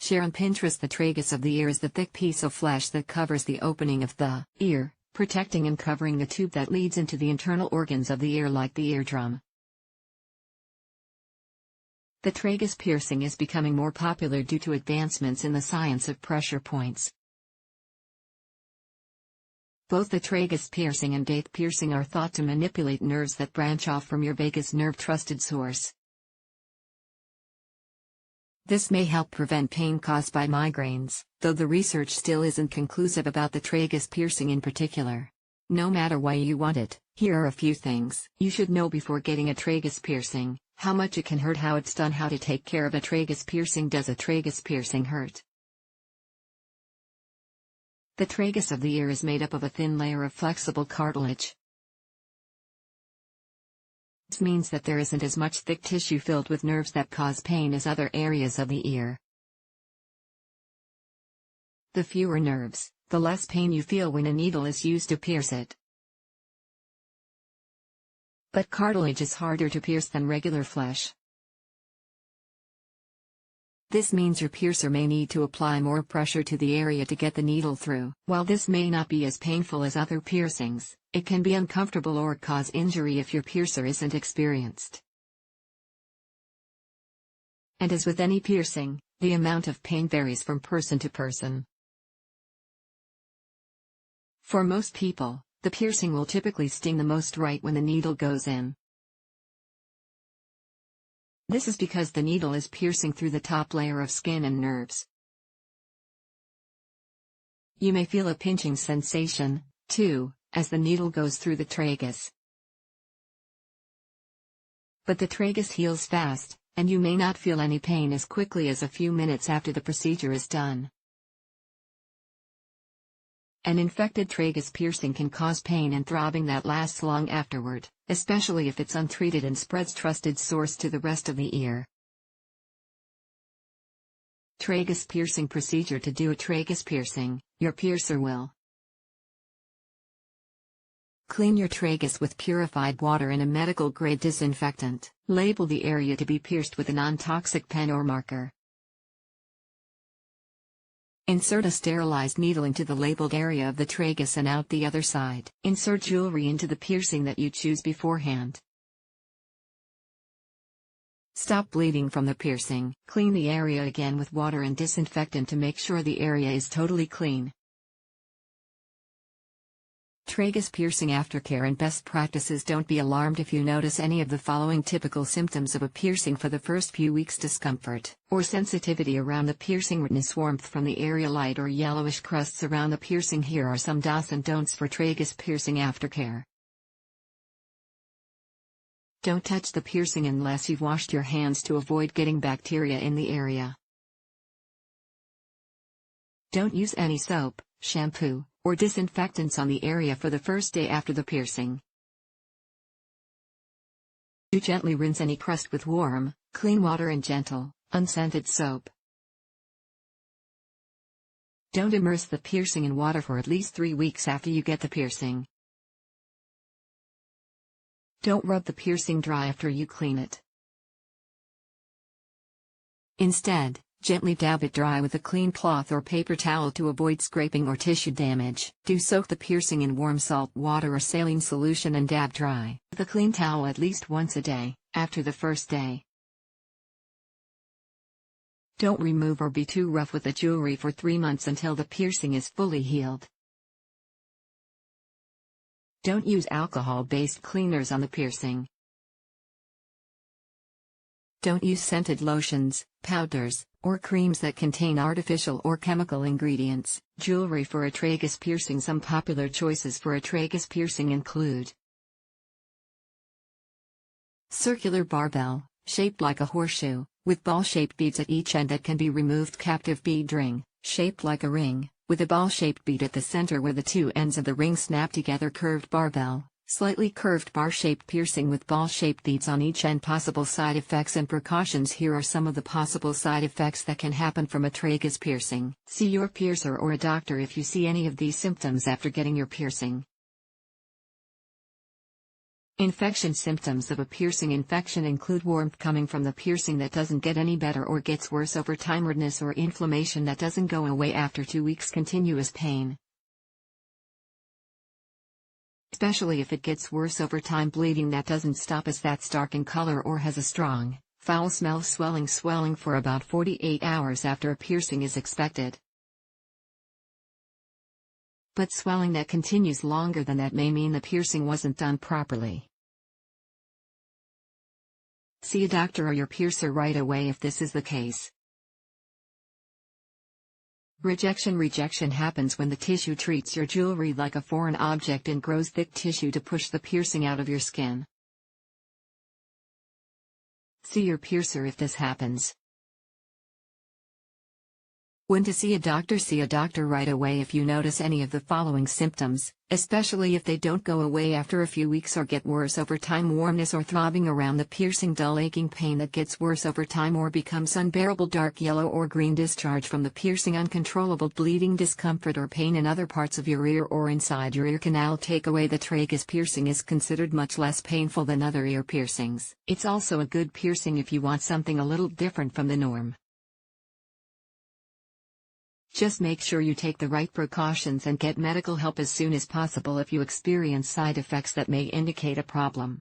Share on Pinterest. The tragus of the ear is the thick piece of flesh that covers the opening of the ear, protecting and covering the tube that leads into the internal organs of the ear like the eardrum. The tragus piercing is becoming more popular due to advancements in the science of pressure points. Both the tragus piercing and daith piercing are thought to manipulate nerves that branch off from your vagus nerve trusted source. This may help prevent pain caused by migraines, though the research still isn't conclusive about the tragus piercing in particular. No matter why you want it, here are a few things you should know before getting a tragus piercing: how much it can hurt, how it's done, how to take care of a tragus piercing. Does a tragus piercing hurt? The tragus of the ear is made up of a thin layer of flexible cartilage. This means that there isn't as much thick tissue filled with nerves that cause pain as other areas of the ear. The fewer nerves, the less pain you feel when a needle is used to pierce it. But cartilage is harder to pierce than regular flesh. This means your piercer may need to apply more pressure to the area to get the needle through. While this may not be as painful as other piercings, it can be uncomfortable or cause injury if your piercer isn't experienced. And as with any piercing, the amount of pain varies from person to person. For most people, the piercing will typically sting the most right when the needle goes in. This is because the needle is piercing through the top layer of skin and nerves. You may feel a pinching sensation, too, as the needle goes through the tragus. But the tragus heals fast, and you may not feel any pain as quickly as a few minutes after the procedure is done. An infected tragus piercing can cause pain and throbbing that lasts long afterward, especially if it's untreated and spreads trusted source to the rest of the ear. Tragus piercing procedure. To do a tragus piercing, your piercer will clean your tragus with purified water and a medical-grade disinfectant. Label the area to be pierced with a non-toxic pen or marker. Insert a sterilized needle into the labeled area of the tragus and out the other side. Insert jewelry into the piercing that you choose beforehand. Stop bleeding from the piercing. Clean the area again with water and disinfectant to make sure the area is totally clean. Tragus piercing aftercare and best practices. Don't be alarmed if you notice any of the following typical symptoms of a piercing for the first few weeks: discomfort or sensitivity around the piercing, redness, warmth from the area, light or yellowish crusts around the piercing. Here are some do's and don'ts for tragus piercing aftercare. Don't touch the piercing unless you've washed your hands to avoid getting bacteria in the area. Don't use any soap, shampoo, or disinfectants on the area for the first day after the piercing. Do gently rinse any crust with warm, clean water and gentle, unscented soap. Don't immerse the piercing in water for at least 3 weeks after you get the piercing. Don't rub the piercing dry after you clean it. Instead, gently dab it dry with a clean cloth or paper towel to avoid scraping or tissue damage. Do soak the piercing in warm salt water or saline solution and dab dry with a clean towel at least once a day, after the first day. Don't remove or be too rough with the jewelry for 3 months until the piercing is fully healed. Don't use alcohol-based cleaners on the piercing. Don't use scented lotions, powders, or creams that contain artificial or chemical ingredients. Jewelry for a tragus piercing. Some popular choices for a tragus piercing include circular barbell, shaped like a horseshoe, with ball-shaped beads at each end that can be removed. Captive bead ring, shaped like a ring, with a ball-shaped bead at the center where the two ends of the ring snap together. Curved barbell, slightly curved bar-shaped piercing with ball-shaped beads on each end. Possible side effects and precautions. Here are some of the possible side effects that can happen from a tragus piercing. See your piercer or a doctor if you see any of these symptoms after getting your piercing. Infection symptoms of a piercing infection include warmth coming from the piercing that doesn't get any better or gets worse over time, redness or inflammation that doesn't go away after 2 weeks, continuous pain, especially if it gets worse over time, bleeding that doesn't stop as that's dark in color or has a strong, foul smell, swelling for about 48 hours after a piercing is expected. But swelling that continues longer than that may mean the piercing wasn't done properly. See a doctor or your piercer right away if this is the case. Rejection happens when the tissue treats your jewelry like a foreign object and grows thick tissue to push the piercing out of your skin. See your piercer if this happens. When to see a doctor: see a doctor right away if you notice any of the following symptoms, especially if they don't go away after a few weeks or get worse over time: warmness or throbbing around the piercing, dull aching pain that gets worse over time or becomes unbearable, dark yellow or green discharge from the piercing, uncontrollable bleeding, discomfort or pain in other parts of your ear or inside your ear canal. Take away the tragus piercing is considered much less painful than other ear piercings. It's also a good piercing if you want something a little different from the norm. Just make sure you take the right precautions and get medical help as soon as possible if you experience side effects that may indicate a problem.